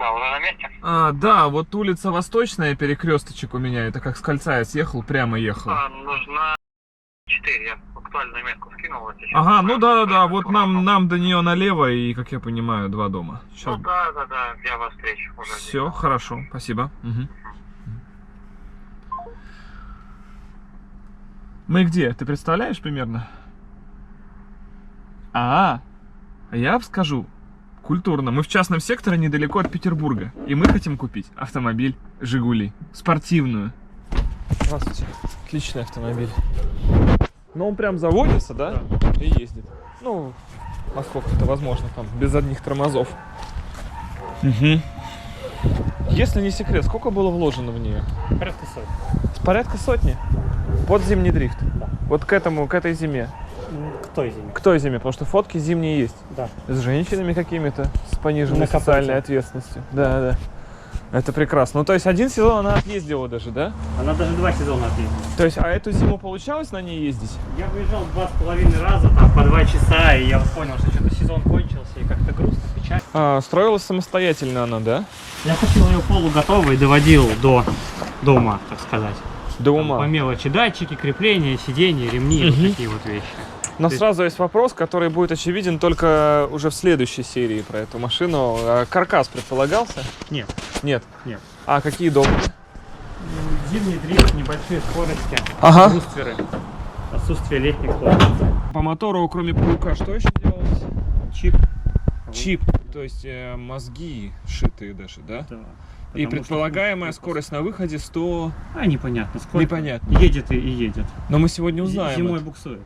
Да, уже на месте? Да, вот улица Восточная, перекресточек у меня. Это как с кольца я съехал, прямо ехал. Нужна 4. Я актуальную метку скинул. Вот сейчас. Ага, ну да, вот нам до нее налево и, как я понимаю, 2 дома. Сейчас... Ну да, я вас встречу уже. Все, хорошо, спасибо. Угу. Мы где? Ты представляешь примерно? Я скажу культурно. Мы в частном секторе недалеко от Петербурга. И мы хотим купить автомобиль «Жигули». Спортивную. Здравствуйте. Отличный автомобиль. Но он прям заводится, да? И ездит. Ну, насколько это возможно, там, без одних тормозов. Угу. Если не секрет, сколько было вложено в нее? Порядка сотни. Порядка сотни? Под зимний дрифт? Да. Вот к этой зиме? К той зиме. К той зиме, потому что фотки зимние есть. Да. С женщинами какими-то, с пониженной На капоте. социальной ответственностью. Да. Это прекрасно. Ну, то есть один сезон она отъездила даже, да? Она даже 2 сезона отъездила. То есть, а эту зиму получалось на ней ездить? Я выезжал 2,5 раза, там, по 2 часа, и я вот понял, что что-то сезон кончился, и как-то грустно, печально. Строилась самостоятельно она, да? Я купил ее полуготовой и доводил до дома, так сказать. До ума. По мелочи датчики, крепления, сиденья, ремни, вот такие вот вещи. Но сразу есть вопрос, который будет очевиден только уже в следующей серии про эту машину. Каркас предполагался? Нет. Нет. Нет. А какие доводы? Зимний дрифт, небольшие скорости, Ага. брустверы, отсутствие летних сложностей. По мотору, кроме паука, что еще делалось? Чип. Чип, то есть мозги шитые даже, да? Да. И Потому предполагаемая что- скорость на выходе 100... непонятно. Сколько? Непонятно. Едет и едет. Но мы сегодня узнаем. Зимой это. буксует.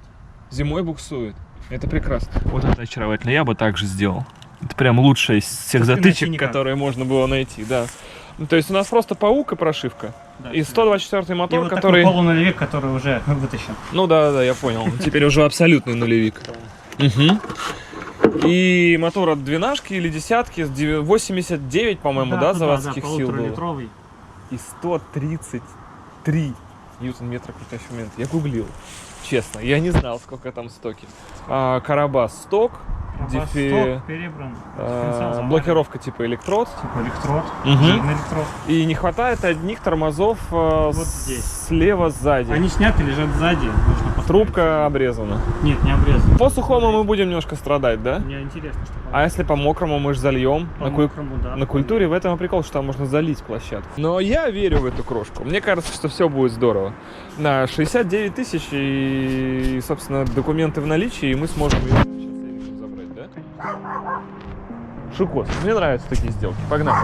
Зимой буксует. Это прекрасно. Вот это очаровательно. Я бы так же сделал. Это прям лучшая из всех Со затычек, спиночки которые можно было найти, да. Ну, то есть у нас просто паук и прошивка. Да, И 124-й И мотор, вот который... такой полунулевик, который уже вытащен. Ну да, я понял. Теперь уже абсолютный нулевик. И мотор от двенашки или десятки, 89, по-моему, да, заводских сил было. полуторалитровый. И 133 ньютон-метра крутящего момента. Я гуглил, честно, я не знал, сколько там стоки. Карабас сток, Сток перебран. Дифференциал заварен. блокировка типа электрод. Типа электрод. Мгм. Жирный электрод. И не хватает одних тормозов здесь. слева сзади. Они сняты, лежат сзади. Нужно посмотреть. Трубка обрезана. Нет, не обрезан. По сухому мы будем немножко страдать, да? Мне интересно, что А если по мокрому мы же зальем? по На мокрому, да. На культуре в этом и прикол, что там можно залить площадку. Но я верю в эту крошку. Мне кажется, что все будет здорово. На 69 тысяч и, собственно, документы в наличии, и мы сможем ее сейчас электро забрать, да? Шикос. Мне нравятся такие сделки. Погнали.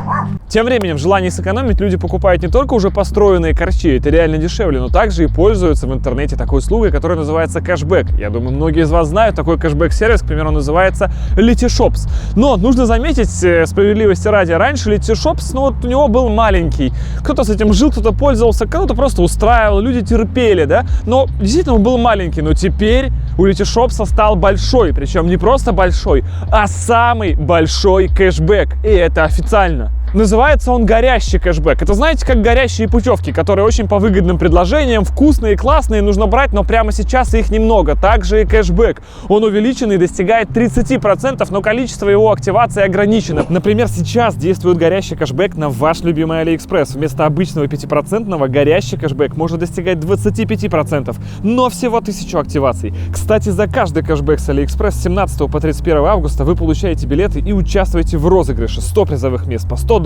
Тем временем, в желании сэкономить, люди покупают не только уже построенные корчи, это реально дешевле, но также и пользуются в интернете такой услугой, которая называется кэшбэк. Я думаю, многие из вас знают такой кэшбэк-сервис, к примеру, называется Letyshops. Но нужно заметить, справедливости ради, раньше Letyshops, ну вот у него был маленький. Кто-то с этим жил, кто-то пользовался, кто-то просто устраивал, люди терпели, да? Но действительно он был маленький, но теперь у Letyshops стал большой, причем не просто большой, а самый большой кэшбэк, и это официально. Называется он горящий кэшбэк. Это, знаете, как горящие путевки, которые очень по выгодным предложениям, вкусные, классные, нужно брать, но прямо сейчас их немного. Также и кэшбэк. Он увеличенный, достигает 30%, но количество его активации ограничено. Например, сейчас действует горящий кэшбэк на ваш любимый AliExpress. Вместо обычного 5% горящий кэшбэк может достигать 25%, но всего 1000 активаций. Кстати, за каждый кэшбэк с AliExpress с 17 по 31 августа вы получаете билеты и участвуете в розыгрыше. 100 призовых мест по $100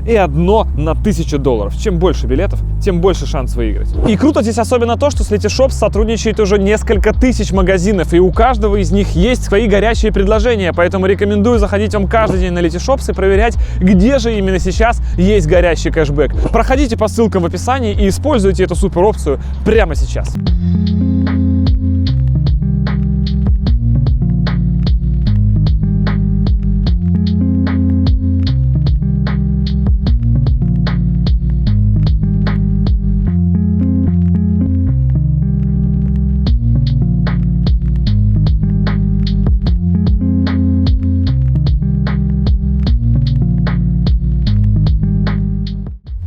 и одно на $1000. Чем больше билетов, тем больше шанс выиграть. И круто здесь особенно то, что с Letyshops сотрудничает уже несколько тысяч магазинов, и у каждого из них есть свои горячие предложения, поэтому рекомендую заходить вам каждый день на Letyshops и проверять, где же именно сейчас есть горящий кэшбэк. Проходите по ссылкам в описании и используйте эту супер опцию прямо сейчас.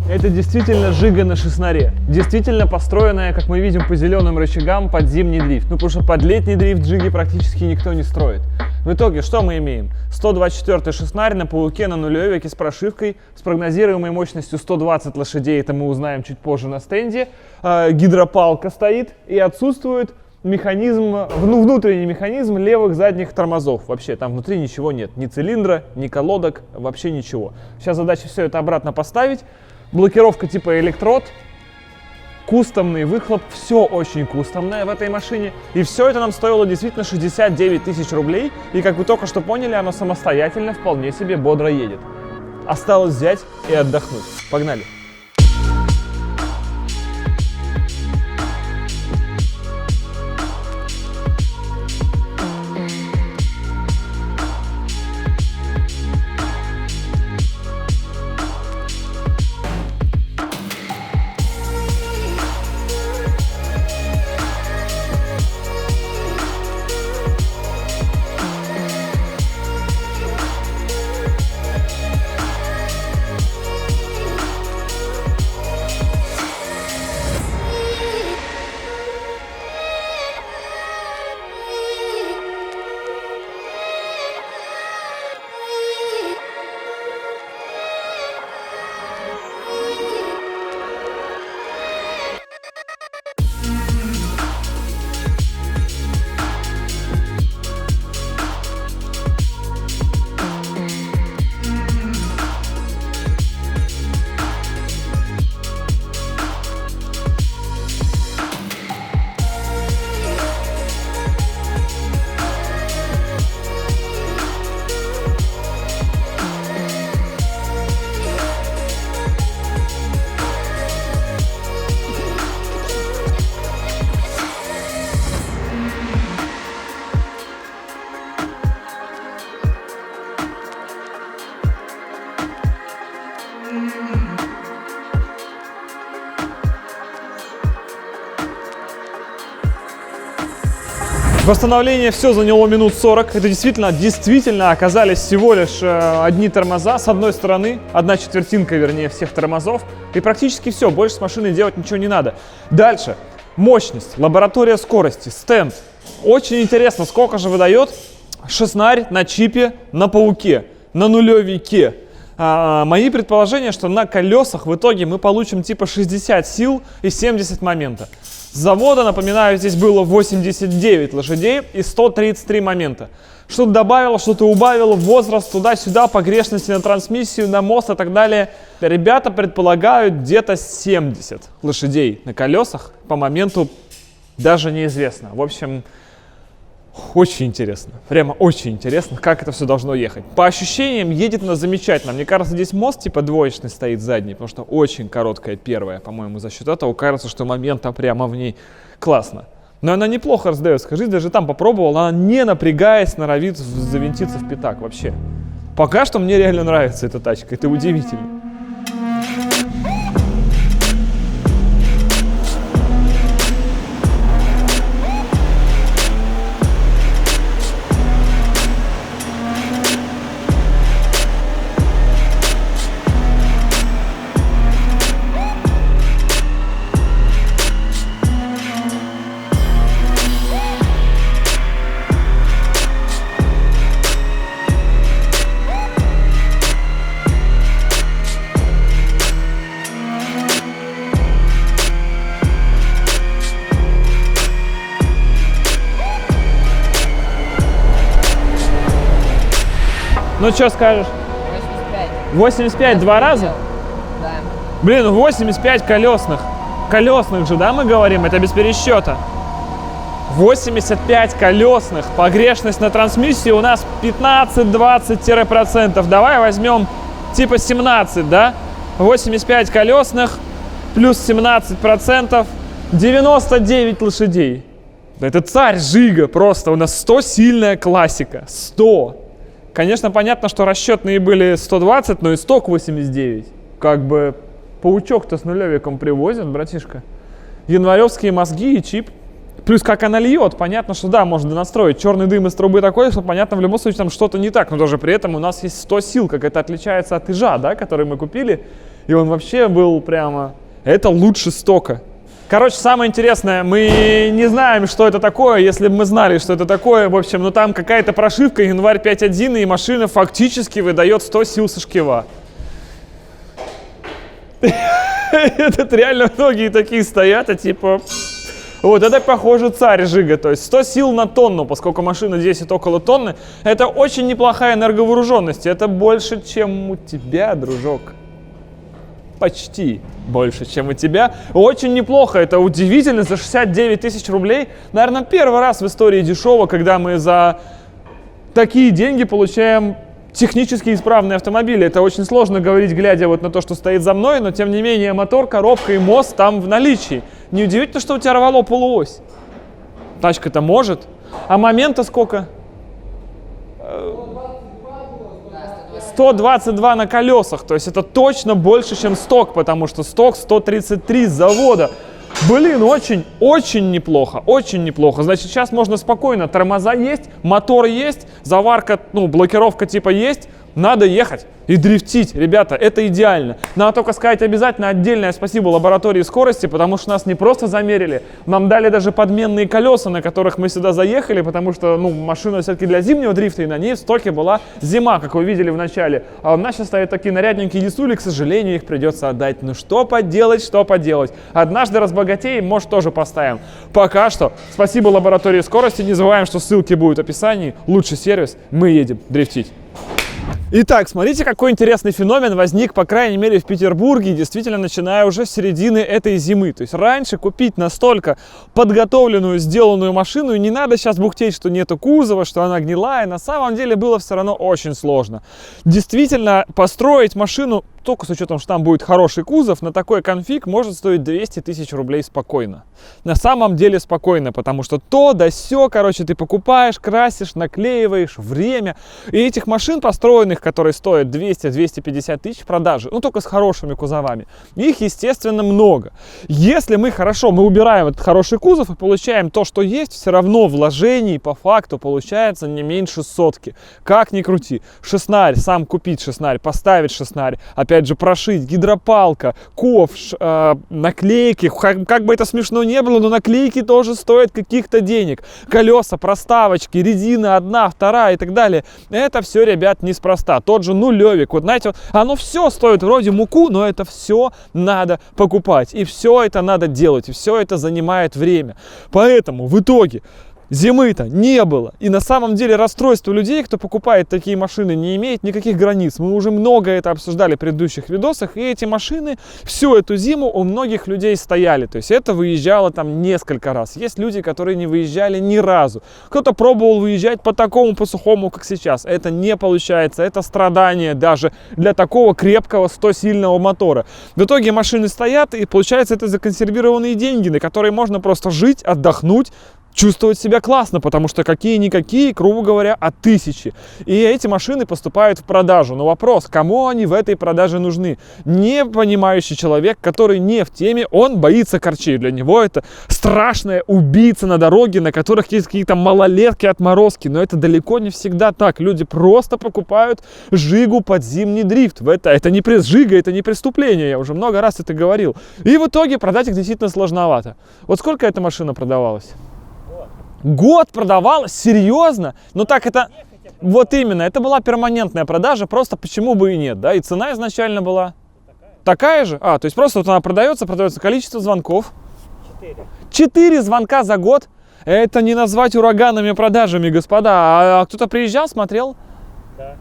Это действительно Жига на шестнаре. Действительно построенная, как мы видим, по зеленым рычагам под зимний дрифт. Ну, потому что под летний дрифт Жиги практически никто не строит. В итоге, что мы имеем? 124-й шестнарь на Пауке на нулевике с прошивкой, с прогнозируемой мощностью 120 лошадей, это мы узнаем чуть позже на стенде. Гидропалка стоит и отсутствует механизм, внутренний механизм левых задних тормозов. Вообще там внутри ничего нет, ни цилиндра, ни колодок, вообще ничего. Сейчас задача все это обратно поставить. Блокировка типа электрод. Кустомный выхлоп, все очень кустомное в этой машине. И все это нам стоило действительно 69 тысяч рублей. И как вы только что поняли, оно самостоятельно вполне себе бодро едет. Осталось взять и отдохнуть. Погнали! Восстановление все заняло минут 40. Это действительно оказались всего лишь одни тормоза. С одной стороны, 1/4, вернее, всех тормозов. И практически все, больше с машиной делать ничего не надо. Дальше. Мощность, лаборатория скорости, стенд. Очень интересно, сколько же выдает шестнарь на чипе, на Пауке, на нулевике. Мои предположения, что на колесах в итоге мы получим типа 60 сил и 70 момента. С завода, напоминаю, здесь было 89 лошадей и 133 момента. Что-то добавил, что-то убавил, возраст туда-сюда, погрешности на трансмиссию, на мост и так далее. Ребята предполагают где-то 70 лошадей на колесах. По моменту даже неизвестно. В общем, очень интересно. Прямо очень интересно, как это все должно ехать. По ощущениям, едет она замечательно. Мне кажется, здесь мост типа двоечный стоит задний, потому что очень короткая первая. По-моему, за счет этого кажется, что момента прямо в ней классно. Но она неплохо раздает. Скажи, даже там попробовал, она не напрягаясь норовит завинтиться в пятак вообще. Пока что мне реально нравится эта тачка. Это удивительно. Ну, что скажешь? 85. 85 два раза? Да. Блин, 85 колесных. Колесных же, да, мы говорим? Это без пересчета. 85 колесных. Погрешность на трансмиссии у нас 15-20%. Давай возьмем типа 17, да? 85 колесных плюс 17%. 99 лошадей. Это царь Жига просто. У нас 100 сильная классика. 100. Конечно, понятно, что расчетные были 120, но и сток 89. Как бы паучок-то с нулевиком привозят, братишка. Январевские мозги и чип. Плюс как она льет, понятно, что да, можно настроить. Черный дым из трубы такой, что понятно, в любом случае там что-то не так. Но даже при этом у нас есть 100 сил, как это отличается от Ижа, да, который мы купили. И он вообще был прямо... Это лучше стока. Короче, самое интересное, мы не знаем, что это такое. Если бы мы знали, что это такое, в общем, ну там какая-то прошивка, январь 5.1, и машина фактически выдает 100 сил со шкива. Тут реально многие такие стоят, и типа... Вот это, похоже, царь Жига, то есть 100 сил на тонну, поскольку машина весит около тонны. Это очень неплохая энерговооруженность, это больше, чем у тебя, дружок. Почти больше, чем у тебя. Очень неплохо, это удивительно, за 69 тысяч рублей. Наверное, первый раз в истории дешево, когда мы за такие деньги получаем технически исправные автомобили. Это очень сложно говорить, глядя вот на то, что стоит за мной, но тем не менее мотор, коробка и мост там в наличии. Неудивительно, что у тебя рвало полуось. Тачка-то может. А момента сколько? 122 на колесах. То есть это точно больше, чем сток, потому что сток 133 с завода. Блин, очень неплохо, очень неплохо. Значит, сейчас можно спокойно, тормоза есть, мотор есть, заварка, ну, блокировка типа есть, надо ехать и дрифтить, ребята, это идеально. Надо только сказать обязательно отдельное спасибо лаборатории скорости, потому что нас не просто замерили, нам дали даже подменные колеса, на которых мы сюда заехали, потому что, ну, машина все-таки для зимнего дрифта, и на ней в стоке была зима, как вы видели в начале. А у нас сейчас стоят такие нарядненькие дисули, к сожалению, их придется отдать. Ну что поделать, что поделать. Однажды разбогатеем, может, тоже поставим. Пока что спасибо лаборатории скорости, не забываем, что ссылки будут в описании. Лучший сервис, мы едем дрифтить. Итак, смотрите, какой интересный феномен возник, по крайней мере, в Петербурге, действительно, начиная уже с середины этой зимы. То есть раньше купить настолько подготовленную, сделанную машину, и не надо сейчас бухтеть, что нету кузова, что она гнилая, на самом деле было все равно очень сложно. Действительно, построить машину, только с учетом, что там будет хороший кузов, на такой конфиг может стоить 200 тысяч рублей спокойно. На самом деле спокойно, потому что то да сё, короче, ты покупаешь, красишь, наклеиваешь, время. И этих машин, построенных, которые стоят 200-250 тысяч в продаже, ну только с хорошими кузовами, их, естественно, много. Если мы убираем этот хороший кузов и получаем то, что есть, все равно вложений по факту получается не меньше сотки. Как ни крути. Шеснарь, сам купить шеснарь, поставить шеснарь, опять же прошить, гидропалка, ковш, наклейки, как бы это смешно не было, но наклейки тоже стоят каких-то денег. Колеса, проставочки, резина одна, вторая и так далее. Это все, ребят, неспроста. Тот же нулевик, вот знаете, вот, оно все стоит вроде муку, но это все надо покупать. И все это надо делать, и все это занимает время. Поэтому в итоге зимы-то не было. И на самом деле расстройство людей, кто покупает такие машины, не имеет никаких границ. Мы уже много это обсуждали в предыдущих видосах. И эти машины всю эту зиму у многих людей стояли. То есть это выезжало там несколько раз. Есть люди, которые не выезжали ни разу. Кто-то пробовал выезжать по такому, по сухому, как сейчас. Это не получается. Это страдание даже для такого крепкого 100-сильного мотора. В итоге машины стоят, и получается это законсервированные деньги, на которые можно просто жить, отдохнуть, чувствовать себя классно, потому что какие-никакие, грубо говоря, от 1000. И эти машины поступают в продажу. Но вопрос, кому они в этой продаже нужны? Не понимающий человек, который не в теме, он боится корчей. Для него это страшная убийца на дороге, на которых есть какие-то малолетки, отморозки. Но это далеко не всегда так. Люди просто покупают Жигу под зимний дрифт. Это не Жига, это не преступление. Я уже много раз это говорил. И в итоге продать их действительно сложновато. Вот сколько эта машина продавалась? Год продавалась? Серьезно? Ну так это... Вот именно, это была перманентная продажа, просто почему бы и нет, да? И цена изначально была... Такая же? То есть просто вот она продается количество звонков. 4 звонка за год? Это не назвать ураганными продажами, господа. А кто-то приезжал, смотрел? Да.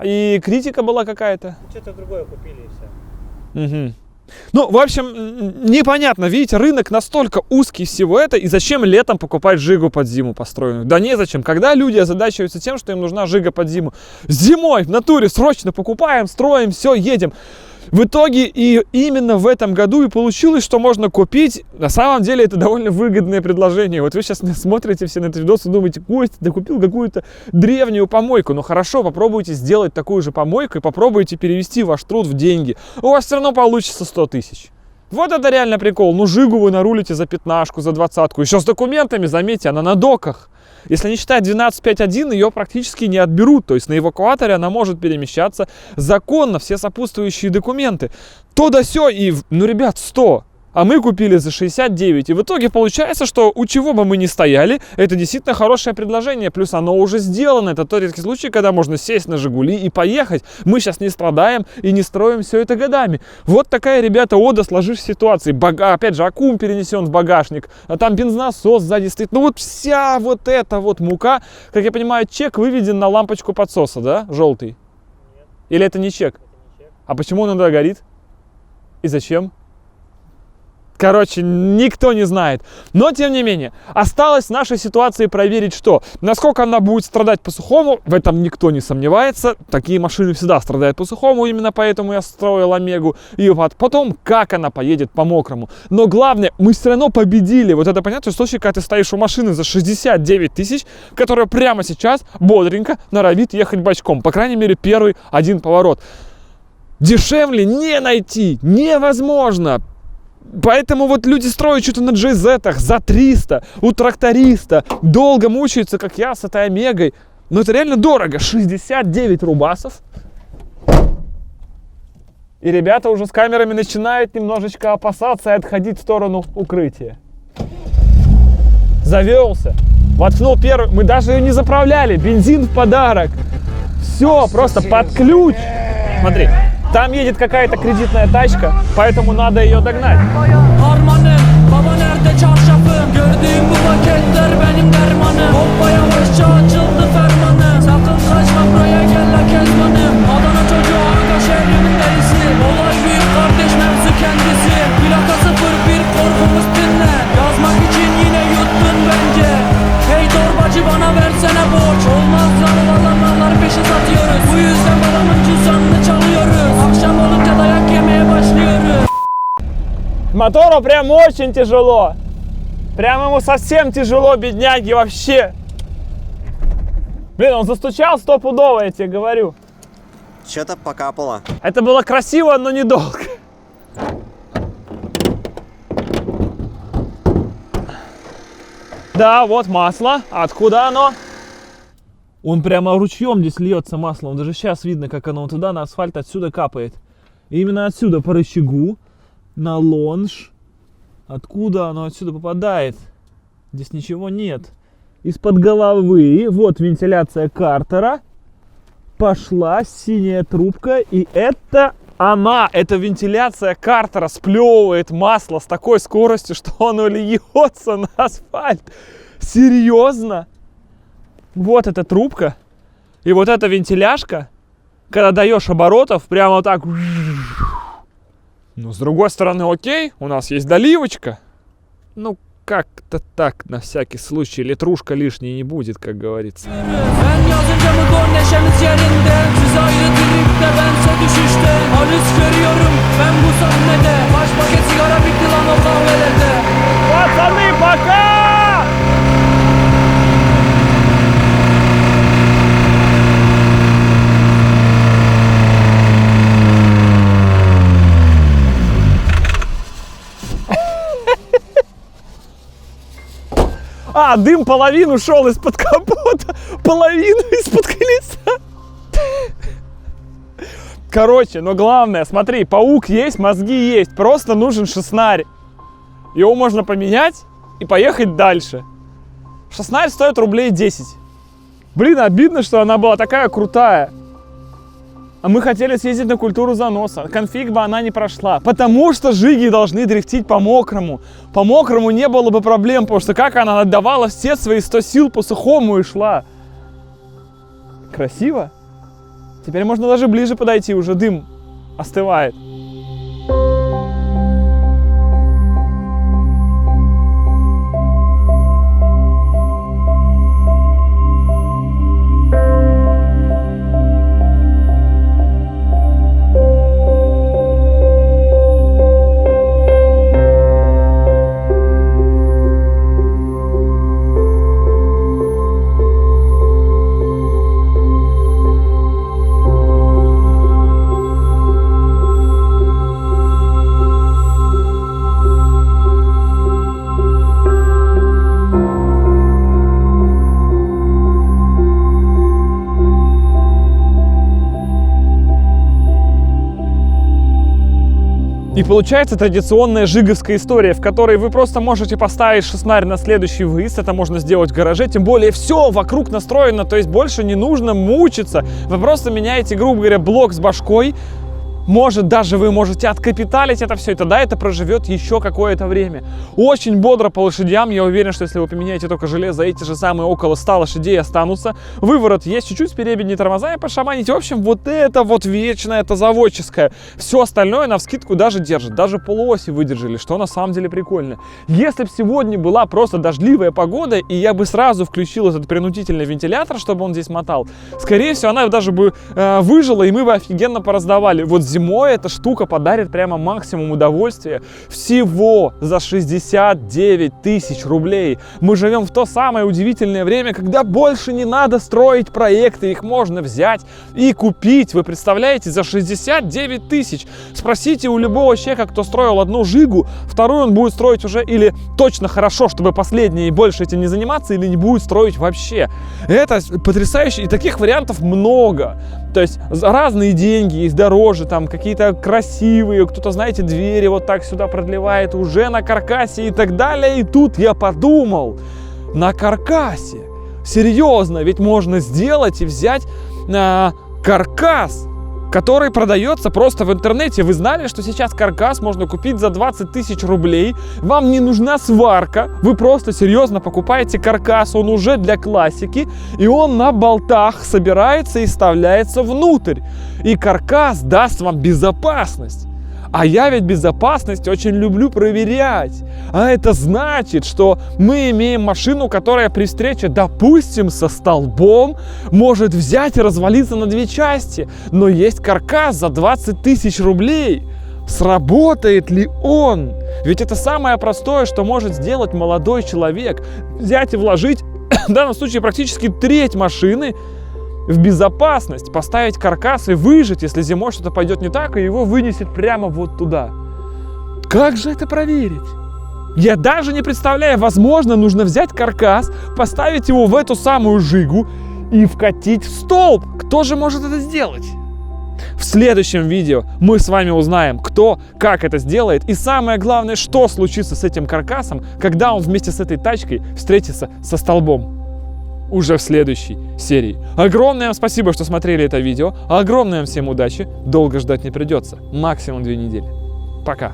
И критика была какая-то? Что-то другое купили и все. Угу. Ну, в общем, непонятно, видите, рынок настолько узкий всего это, и зачем летом покупать Жигу под зиму построенную? Да незачем, когда люди озадачиваются тем, что им нужна Жига под зиму. Зимой в натуре срочно покупаем, строим, все, едем. В итоге и именно в этом году и получилось, что можно купить. На самом деле это довольно выгодное предложение. Вот вы сейчас смотрите все на этот видос и думаете: Костя, ты купил какую-то древнюю помойку. Ну хорошо, попробуйте сделать такую же помойку и попробуйте перевести ваш труд в деньги. У вас все равно получится 100 тысяч. Вот это реально прикол. Ну Жигу вы нарулите за 15-ку, за 20-ку. Еще с документами, заметьте, она на доках. Если не считать 12.5.1, ее практически не отберут. То есть на эвакуаторе она может перемещаться законно, все сопутствующие документы. То да сё, и, ну, ребят, 100. а мы купили за 69. И в итоге получается, что у чего бы мы ни стояли, это действительно хорошее предложение. Плюс оно уже сделано. Это тот редкий случай, когда можно сесть на «Жигули» и поехать. Мы сейчас не страдаем и не строим все это годами. Вот такая, ребята, ода сложившейся ситуации. Опять же, аккум перенесен в багажник, а там бензонасос сзади стоит. Ну вот вся вот эта вот мука. Как я понимаю, чек выведен на лампочку подсоса, да, желтый? Нет. Или это не чек? А почему он иногда горит? И зачем? Короче, никто не знает. Но, тем не менее, осталось в нашей ситуации проверить, что? Насколько она будет страдать по сухому, в этом никто не сомневается. Такие машины всегда страдают по сухому, именно поэтому я строил Омегу. И вот потом, как она поедет по мокрому. Но главное, мы все равно победили. Вот это понятно, что в случае, когда ты стоишь у машины за 69 тысяч, которая прямо сейчас бодренько норовит ехать бочком. По крайней мере, первый один поворот. Дешевле не найти невозможно. Поэтому вот люди строят что-то на GZ за 300, у тракториста, долго мучаются, как я, с этой Омегой. Но это реально дорого, 69 рубасов. И ребята уже с камерами начинают немножечко опасаться и отходить в сторону укрытия. Завелся, воткнул первый, мы даже ее не заправляли, бензин в подарок. Все, просто под ключ. Смотри. Там едет какая-то кредитная тачка, поэтому надо ее догнать. Мотору прям очень тяжело. Прям ему совсем тяжело, бедняги, вообще. Блин, он застучал стопудово, я тебе говорю. Что-то покапало. Это было красиво, но недолго. Да, вот масло. Откуда оно? Он прямо ручьем здесь льется маслом. Даже сейчас видно, как оно туда на асфальт отсюда капает. И именно отсюда по рычагу на лонж. Откуда оно отсюда попадает? Здесь ничего нет. Из-под головы. Вот вентиляция картера. Пошла синяя трубка. И это она. Эта вентиляция картера сплевывает масло с такой скоростью, что оно льется на асфальт. Серьезно? Вот эта трубка. И вот эта вентиляшка. Когда даешь оборотов, прямо вот так. Но с другой стороны, окей, у нас есть доливочка. Ну, как-то так, на всякий случай. Литрушка лишней не будет, как говорится. Пацаны, пока! А, дым половину шел из-под капота, половину из-под колеса. Короче, но главное, смотри, паук есть, мозги есть, просто нужен шеснарь. Его можно поменять и поехать дальше. Шеснарь стоит рублей 10. Блин, обидно, что она была такая крутая. А мы хотели съездить на культуру заноса. Конфиг бы она не прошла. Потому что жиги должны дрифтить по мокрому. По мокрому не было бы проблем, потому что как она отдавала все свои 100 сил по сухому и шла. Красиво. Теперь можно даже ближе подойти, уже дым остывает. И получается традиционная жиговская история, в которой вы просто можете поставить шестнарь на следующий выезд. Это можно сделать в гараже. Тем более все вокруг настроено, то есть больше не нужно мучиться. Вы просто меняете, грубо говоря, блок с башкой. Может, даже вы можете откапиталить это все, и тогда это проживет еще какое-то время. Очень бодро по лошадям. Я уверен, что если вы поменяете только железо, эти же самые около 100 лошадей останутся. Выворот есть, чуть-чуть спереди тормозами пошаманить. В общем, вот это вот вечное, это заводческое. Все остальное навскидку даже держит. Даже полуоси выдержали, что на самом деле прикольно. Если бы сегодня была просто дождливая погода, и я бы сразу включил этот принудительный вентилятор, чтобы он здесь мотал, скорее всего, она даже бы выжила, и мы бы офигенно пораздавали. Вот зимой эта штука подарит прямо максимум удовольствия. Всего за 69 тысяч рублей. Мы живем в то самое удивительное время, когда больше не надо строить проекты. Их можно взять и купить. Вы представляете, за 69 тысяч. Спросите у любого человека, кто строил одну жигу, вторую он будет строить уже или точно хорошо, чтобы последнее и больше этим не заниматься, или не будет строить вообще. Это потрясающе. И таких вариантов много. То есть разные деньги, есть дороже, там какие-то красивые, кто-то, знаете, двери вот так сюда продлевает уже на каркасе и так далее. И тут я подумал, на каркасе, серьезно, ведь можно сделать и взять каркас, который продается просто в интернете. Вы знали, что сейчас каркас можно купить за 20 тысяч рублей? Вам не нужна сварка, вы просто серьезно покупаете каркас, он уже для классики, и он на болтах собирается и вставляется внутрь. И каркас даст вам безопасность. А я ведь безопасность очень люблю проверять. А это значит, что мы имеем машину, которая при встрече, допустим, со столбом, может взять и развалиться на две части. Но есть каркас за 20 тысяч рублей. Сработает ли он? Ведь это самое простое, что может сделать молодой человек. Взять и вложить, в данном случае, практически треть машины в безопасность, поставить каркас и выжить, если зимой что-то пойдет не так, и его вынесет прямо вот туда. Как же это проверить? Я даже не представляю. Возможно, нужно взять каркас, поставить его в эту самую жигу и вкатить в столб. Кто же может это сделать? В следующем видео мы с вами узнаем, кто, как это сделает, и самое главное, что случится с этим каркасом, когда он вместе с этой тачкой встретится со столбом. Уже в следующей серии. Огромное вам спасибо, что смотрели это видео. Огромное вам всем удачи. Долго ждать не придется. Максимум 2 недели. Пока.